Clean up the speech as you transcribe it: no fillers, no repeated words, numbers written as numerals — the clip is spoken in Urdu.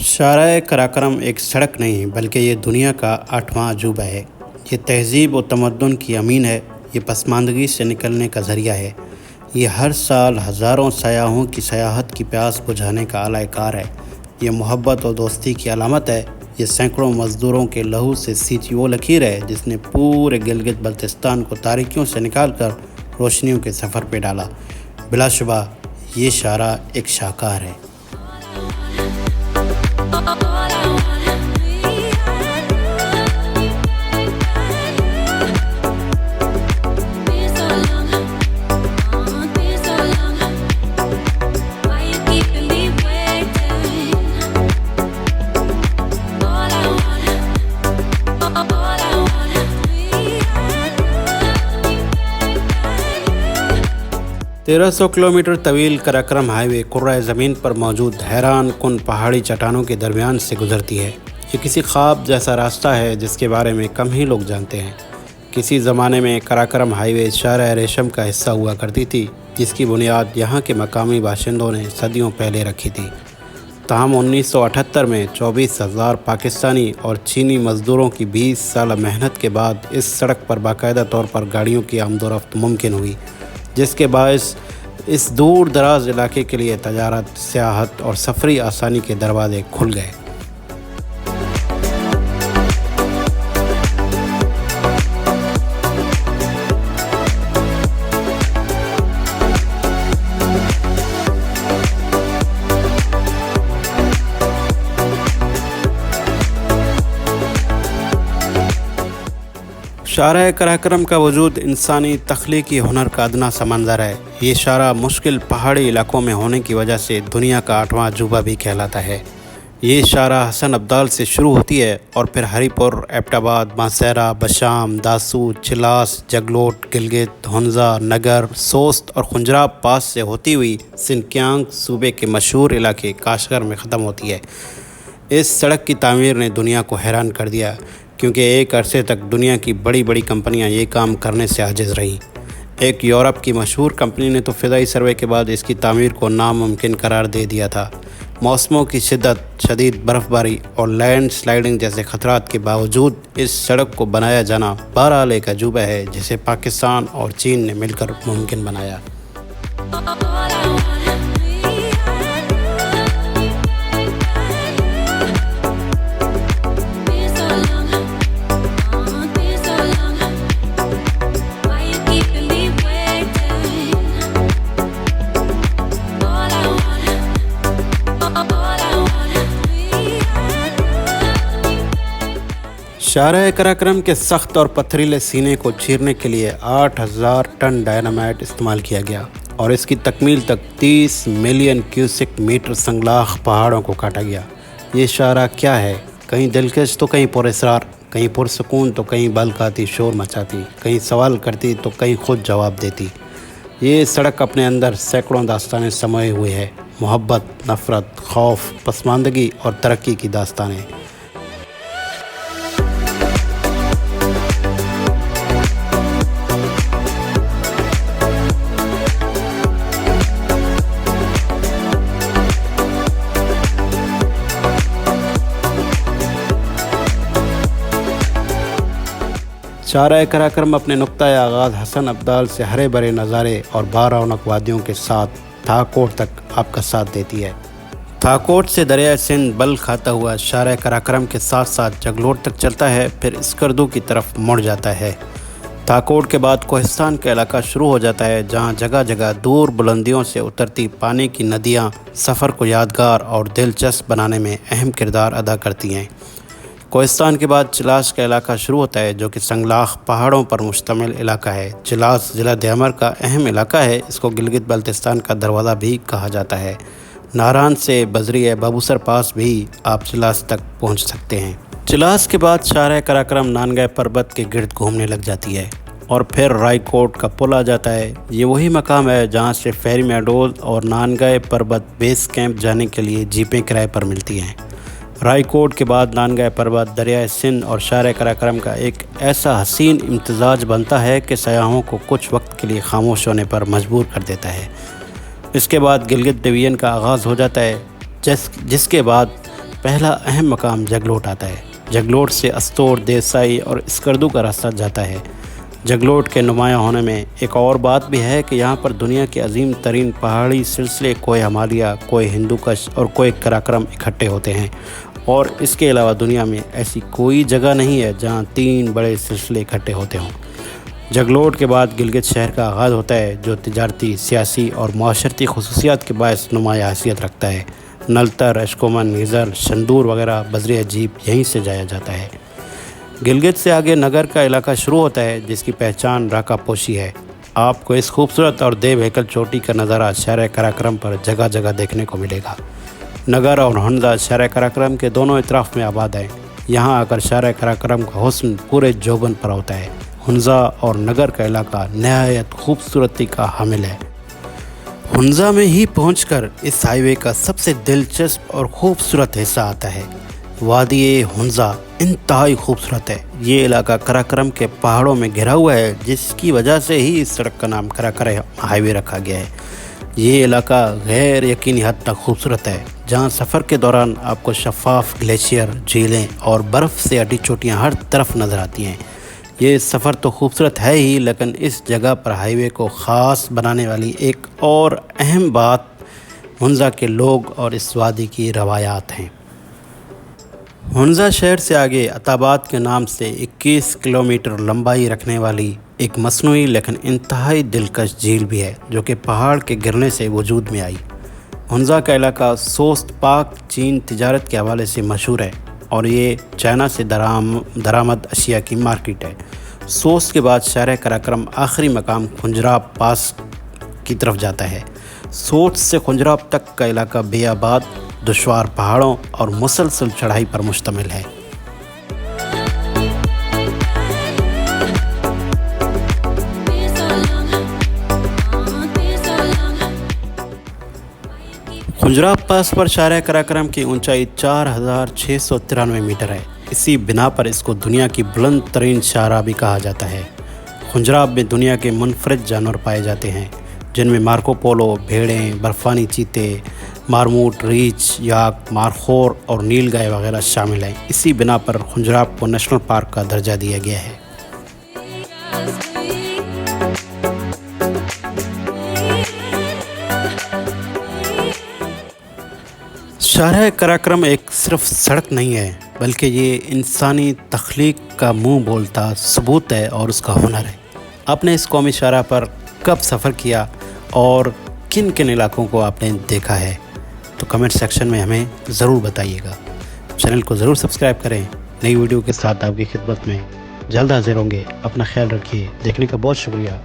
شارع قراقرم ایک سڑک نہیں بلکہ یہ دنیا کا 8واں عجوبہ ہے۔ یہ تہذیب و تمدن کی امین ہے، یہ پسماندگی سے نکلنے کا ذریعہ ہے، یہ ہر سال ہزاروں سیاحوں کی سیاحت کی پیاس بجھانے کا اعلی کار ہے، یہ محبت اور دوستی کی علامت ہے، یہ سینکڑوں مزدوروں کے لہو سے سینچی وہ لکیر ہے جس نے پورے گلگت بلتستان کو تاریکیوں سے نکال کر روشنیوں کے سفر پہ ڈالا۔ بلا شبہ یہ شارع ایک شاہکار ہے۔ 1300 کلومیٹر طویل قراقرم ہائی وے کرۂ زمین پر موجود حیران کن پہاڑی چٹانوں کے درمیان سے گزرتی ہے۔ یہ کسی خواب جیسا راستہ ہے جس کے بارے میں کم ہی لوگ جانتے ہیں۔ کسی زمانے میں قراقرم ہائی وے شارع ریشم کا حصہ ہوا کرتی تھی، جس کی بنیاد یہاں کے مقامی باشندوں نے صدیوں پہلے رکھی تھی۔ تاہم 1978 میں 24,000 پاکستانی اور چینی مزدوروں کی 20 سالہ محنت کے بعد اس سڑک پر باقاعدہ طور پر گاڑیوں کی آمد و رفت ممکن ہوئی، جس کے باعث اس دور دراز علاقے کے لیے تجارت، سیاحت اور سفری آسانی کے دروازے کھل گئے۔ شارع قراقرم کا وجود انسانی تخلیقی ہنر کا ادنا سمندر ہے۔ یہ شارع مشکل پہاڑی علاقوں میں ہونے کی وجہ سے دنیا کا 8واں عجوبہ بھی کہلاتا ہے۔ یہ شارع حسن ابدال سے شروع ہوتی ہے اور پھر ہری پور، ایبٹ آباد، ماسیرا، بشام، داسو، چلاس، جگلوٹ، گلگت، ہنزا، نگر، سوست اور خنجراب پاس سے ہوتی ہوئی سنکیانگ صوبے کے مشہور علاقے کاشغر میں ختم ہوتی ہے۔ اس سڑک کی تعمیر نے دنیا کو حیران کر دیا، کیونکہ ایک عرصے تک دنیا کی بڑی بڑی کمپنیاں یہ کام کرنے سے عاجز رہیں۔ ایک یورپ کی مشہور کمپنی نے تو فضائی سروے کے بعد اس کی تعمیر کو ناممکن قرار دے دیا تھا۔ موسموں کی شدت، شدید برف باری اور لینڈ سلائیڈنگ جیسے خطرات کے باوجود اس سڑک کو بنایا جانا بہرحال ایک عجوبہ ہے جسے پاکستان اور چین نے مل کر ممکن بنایا۔ شارع قراقرم کے سخت اور پتھریلے سینے کو چیرنے کے لیے 8,000 ٹن ڈائنامائٹ استعمال کیا گیا اور اس کی تکمیل تک 30 ملین کیوسک میٹر سنگلاخ پہاڑوں کو کاٹا گیا۔ یہ شارع کیا ہے؟ کہیں دلکش تو کہیں پراسرار، کہیں پرسکون تو کہیں بلک آتی شور مچاتی، کہیں سوال کرتی تو کہیں خود جواب دیتی۔ یہ سڑک اپنے اندر سینکڑوں داستانیں سموئے ہوئے ہے، محبت، نفرت، خوف، پسماندگی اور ترقی کی داستانیں۔ شارع قراقرم اپنے نقطۂ آغاز حسن ابدال سے ہرے بھرے نظارے اور بارونق وادیوں کے ساتھ تھاکوٹ تک آپ کا ساتھ دیتی ہے۔ تھاکوٹ سے دریائے سندھ بل کھاتا ہوا شارع قراقرم کے ساتھ ساتھ جگلوٹ تک چلتا ہے، پھر اسکردو کی طرف مڑ جاتا ہے۔ تھاکوٹ کے بعد کوہستان کا علاقہ شروع ہو جاتا ہے، جہاں جگہ جگہ دور بلندیوں سے اترتی پانی کی ندیاں سفر کو یادگار اور دلچسپ بنانے میں اہم کردار ادا کرتی ہیں۔ کوہستان کے بعد چلاس کا علاقہ شروع ہوتا ہے، جو کہ سنگلاخ پہاڑوں پر مشتمل علاقہ ہے۔ چلاس ضلع دیامر کا اہم علاقہ ہے، اس کو گلگت بلتستان کا دروازہ بھی کہا جاتا ہے۔ ناران سے بذریعہ بابوسر پاس بھی آپ چلاس تک پہنچ سکتے ہیں۔ چلاس کے بعد شارع قراقرم نانگائے پربت کے گرد گھومنے لگ جاتی ہے اور پھر رائی کوٹ کا پل آ جاتا ہے۔ یہ وہی مقام ہے جہاں سے فیری میڈوز اور نانگائے پربت بیس کیمپ جانے کے لیے جیپیں کرائے پر ملتی ہیں۔ رائی کوٹ کے بعد نانگائے پربت دریائے سندھ اور شارع قراقرم کا ایک ایسا حسین امتزاج بنتا ہے کہ سیاحوں کو کچھ وقت کے لیے خاموش ہونے پر مجبور کر دیتا ہے۔ اس کے بعد گلگت ڈویژن کا آغاز ہو جاتا ہے، جس کے بعد پہلا اہم مقام جگلوٹ آتا ہے۔ جگلوٹ سے استور، دیسائی اور اسکردو کا راستہ جاتا ہے۔ جگلوٹ کے نمایاں ہونے میں ایک اور بات بھی ہے کہ یہاں پر دنیا کے عظیم ترین پہاڑی سلسلے کوہ ہمالیہ، کوہ ہندوکش اور کوہ قراقرم اکٹھے ہوتے ہیں، اور اس کے علاوہ دنیا میں ایسی کوئی جگہ نہیں ہے جہاں 3 بڑے سلسلے اکٹھے ہوتے ہوں۔ جگلوٹ کے بعد گلگت شہر کا آغاز ہوتا ہے، جو تجارتی، سیاسی اور معاشرتی خصوصیات کے باعث نمایاں حیثیت رکھتا ہے۔ نلتر، اشکومن، ہزر، شندور وغیرہ بذر عجیب یہیں سے جایا جاتا ہے۔ گلگت سے آگے نگر کا علاقہ شروع ہوتا ہے، جس کی پہچان راکا پوشی ہے۔ آپ کو اس خوبصورت اور دیو ہیکل چوٹی کا نظارہ شہر قراقرم پر جگہ جگہ دیکھنے کو ملے گا۔ نگر اور ہنزا شہر قراقرم کے دونوں اطراف میں آباد ہیں۔ یہاں آ کر شہر قراقرم کا حسن پورے جوبن پر ہوتا ہے۔ ہنزا اور نگر کا علاقہ نہایت خوبصورتی کا حامل ہے۔ ہنزا میں ہی پہنچ کر اس ہائی وے کا سب سے دلچسپ اور خوبصورت حصہ آتا ہے۔ وادی ہنزا انتہائی خوبصورت ہے۔ یہ علاقہ قراقرم کے پہاڑوں میں گھرا ہوا ہے، جس کی وجہ سے ہی اس سڑک کا نام قراقرم ہائی وے رکھا گیا ہے۔ یہ علاقہ غیر یقینی حد تک خوبصورت ہے، جہاں سفر کے دوران آپ کو شفاف گلیشیئر، جھیلیں اور برف سے اٹی چوٹیاں ہر طرف نظر آتی ہیں۔ یہ سفر تو خوبصورت ہے ہی، لیکن اس جگہ پر ہائی وے کو خاص بنانے والی ایک اور اہم بات ہنزا کے لوگ اور اس وادی کی روایات ہیں۔ ہنزا شہر سے آگے عتاباد کے نام سے 21 کلومیٹر لمبائی رکھنے والی ایک مصنوعی لیکن انتہائی دلکش جھیل بھی ہے، جو کہ پہاڑ کے گرنے سے وجود میں آئی۔ ہنزا کا علاقہ سوست پاک چین تجارت کے حوالے سے مشہور ہے، اور یہ چائنا سے درآمد اشیاء کی مارکیٹ ہے۔ سوست کے بعد شہر قراقرم آخری مقام کھنجراب پاس کی طرف جاتا ہے۔ سوست سے کھنجراب تک کا علاقہ بیاباد، دشوار پہاڑوں اور مسلسل چڑھائی پر مشتمل ہے۔ کھنجراب پاس پر شہر قراقرم کی اونچائی 4693 میٹر ہے۔ اسی بنا پر اس کو دنیا کی بلند ترین شاہراہ بھی کہا جاتا ہے۔ کھنجراب میں دنیا کے منفرد جانور پائے جاتے ہیں، جن میں مارکو پولو، بھیڑیں، برفانی چیتے، مارموٹ، ریچھ، یاک، مارخور اور نیل گائے وغیرہ شامل ہیں۔ اسی بنا پر کھنجراب کو نیشنل پارک کا درجہ دیا گیا ہے۔ شہر قراقرم ایک صرف سڑک نہیں ہے، بلکہ یہ انسانی تخلیق کا منہ بولتا ثبوت ہے اور اس کا ہنر ہے۔ آپ نے اس قومی شاہراہ پر کب سفر کیا اور کن کن علاقوں کو آپ نے دیکھا ہے؟ تو کمنٹ سیکشن میں ہمیں ضرور بتائیے گا۔ چینل کو ضرور سبسکرائب کریں۔ نئی ویڈیو کے ساتھ آپ کی خدمت میں جلد حاضر ہوں گے۔ اپنا خیال رکھیے۔ دیکھنے کا بہت شکریہ۔